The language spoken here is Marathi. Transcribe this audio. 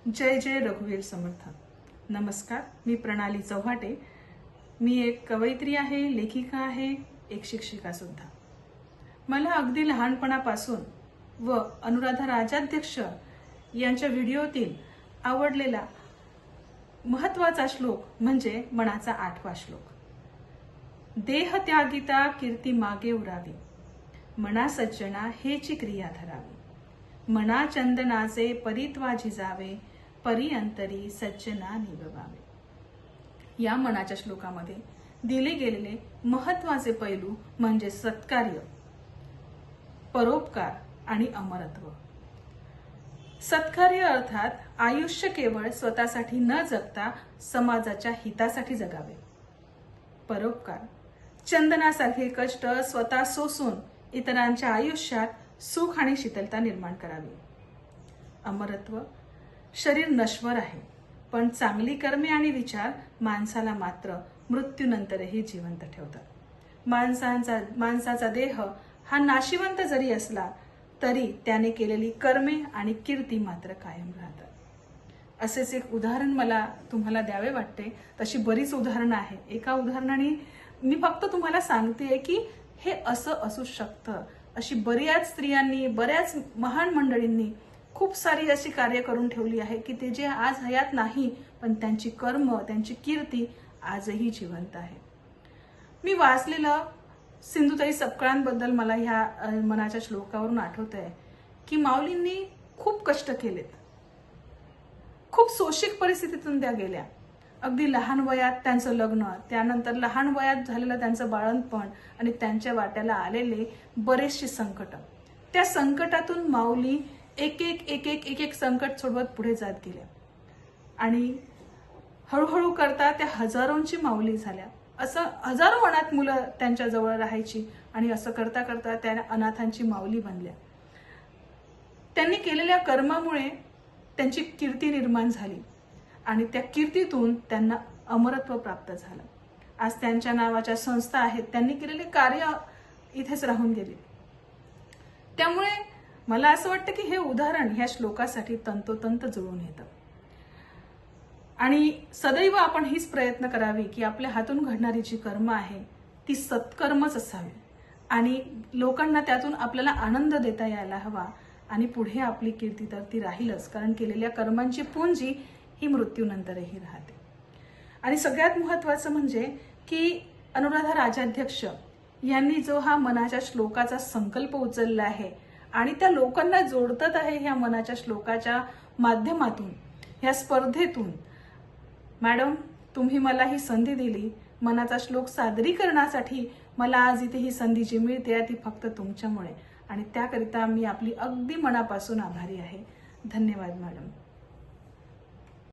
जय जय रघुवीर समर्थ। नमस्कार, मी प्रणाली चौहाटे। मी एक कवयित्री आहे, लेखिका आहे, एक शिक्षिका सुद्धा। मला अगदी लहानपणापासून व अनुराधा राजाध्यक्ष यांच्या व्हिडिओतील आवडलेला महत्त्वाचा श्लोक म्हणजे मनाचा 8वा श्लोक। देह त्यागिता कीर्ती मागे उरावी, मना सज्जना हेची क्रिया धरावी। मना चंदनाचे परित्वा झिजावे, परी अंतरी सज्जना निभवावे। या मनाच्या श्लोकामध्ये दिले गेलेले महत्त्वाचे पैलू म्हणजे सत्कार्य, परोपकार आणि अमरत्व। सत्कार्य अर्थात आयुष्य केवळ स्वतःसाठी न जगता समाजाच्या हितासाठी जगावे। परोपकार, चंदनासारखे कष्ट स्वतः सोसून इतरांच्या आयुष्यात सुख आणि शीतलता निर्माण करावी। अमरत्व, शरीर नश्वर आहे, पण चांगली कर्मे आणि विचार माणसाला मात्र मृत्यूनंतरही जिवंत ठेवतात। माणसाचा देह हा नाशिवंत जरी असला तरी त्याने केलेली कर्मे आणि कीर्ती मात्र कायम राहतात। असेच एक उदाहरण मला तुम्हाला द्यावे वाटते। तशी बरीच उदाहरणं आहे। एका उदाहरणाने मी फक्त तुम्हाला सांगते की हे असं असू शकतं। अशी बऱ्याच स्त्रियांनी, बऱ्याच महान मंडळींनी खूप सारी अशी कार्य करून ठेवली आहे की ते जे आज हयात नाही, पण त्यांची कर्म, त्यांची कीर्ती आजही जिवंत आहे। मी वाचलेलं सिंधुताई सपकाळांबद्दल मला ह्या मनाच्या श्लोकावरून आठवतंय की माऊलींनी खूप कष्ट केलेत, खूप सोशिक परिस्थितीतून त्या गेल्या। अगदी लहान वयात त्यांचं लग्न, त्यानंतर लहान वयात झालेलं त्यांचं बाळंतपण आणि त्यांच्या वाट्याला आलेले बरेचसे संकट। त्या संकटातून माऊली एक एक संकट सोडवत पुढे जात गेल्या आणि हळूहळू करता त्या हजारोंची माऊली झाल्या। असं हजारो अनाथ मुलं त्यांच्या जवळ राहायची आणि असं करता करता त्या अनाथांची माऊली बनल्या। त्यांनी केलेल्या कर्मामुळे त्यांची कीर्ती निर्माण झाली आणि त्या कीर्तीतून त्यांना अमरत्व प्राप्त झालं। आज त्यांच्या नावाच्या संस्था आहेत, त्यांनी केलेले कार्य इथेच राहून गेले। त्यामुळे मला असं वाटतं की हे उदाहरण ह्या श्लोकासाठी तंतोतंत जुळून येतं आणि सदैव आपण हीच प्रयत्न करावी की आपल्या हातून घडणारी जी कर्म आहे ती सत्कर्मच असावी आणि लोकांना त्यातून आपल्याला आनंद देता यायला हवा आणि पुढे आपली कीर्ती तर ती राहीलच, कारण केलेल्या कर्मांची पुंजी ही मृत्यूनंतरही राहते। आणि सगळ्यात महत्त्वाचं म्हणजे की अनुराधा राजाध्यक्ष यांनी जो हा मनाच्या श्लोकाचा संकल्प उचलला आहे आणि त्या लोकांना जोडतात आहे ह्या मनाच्या श्लोकाच्या माध्यमातून, ह्या स्पर्धेतून। मॅडम, तुम्ही मला ही संधी दिली मनाचा श्लोक सादरीकरणासाठी। मला आज इथे ही संधी जी मिळते ती फक्त तुमच्यामुळे आणि त्याकरिता मी आपली अगदी मनापासून आभारी आहे। धन्यवाद मॅडम।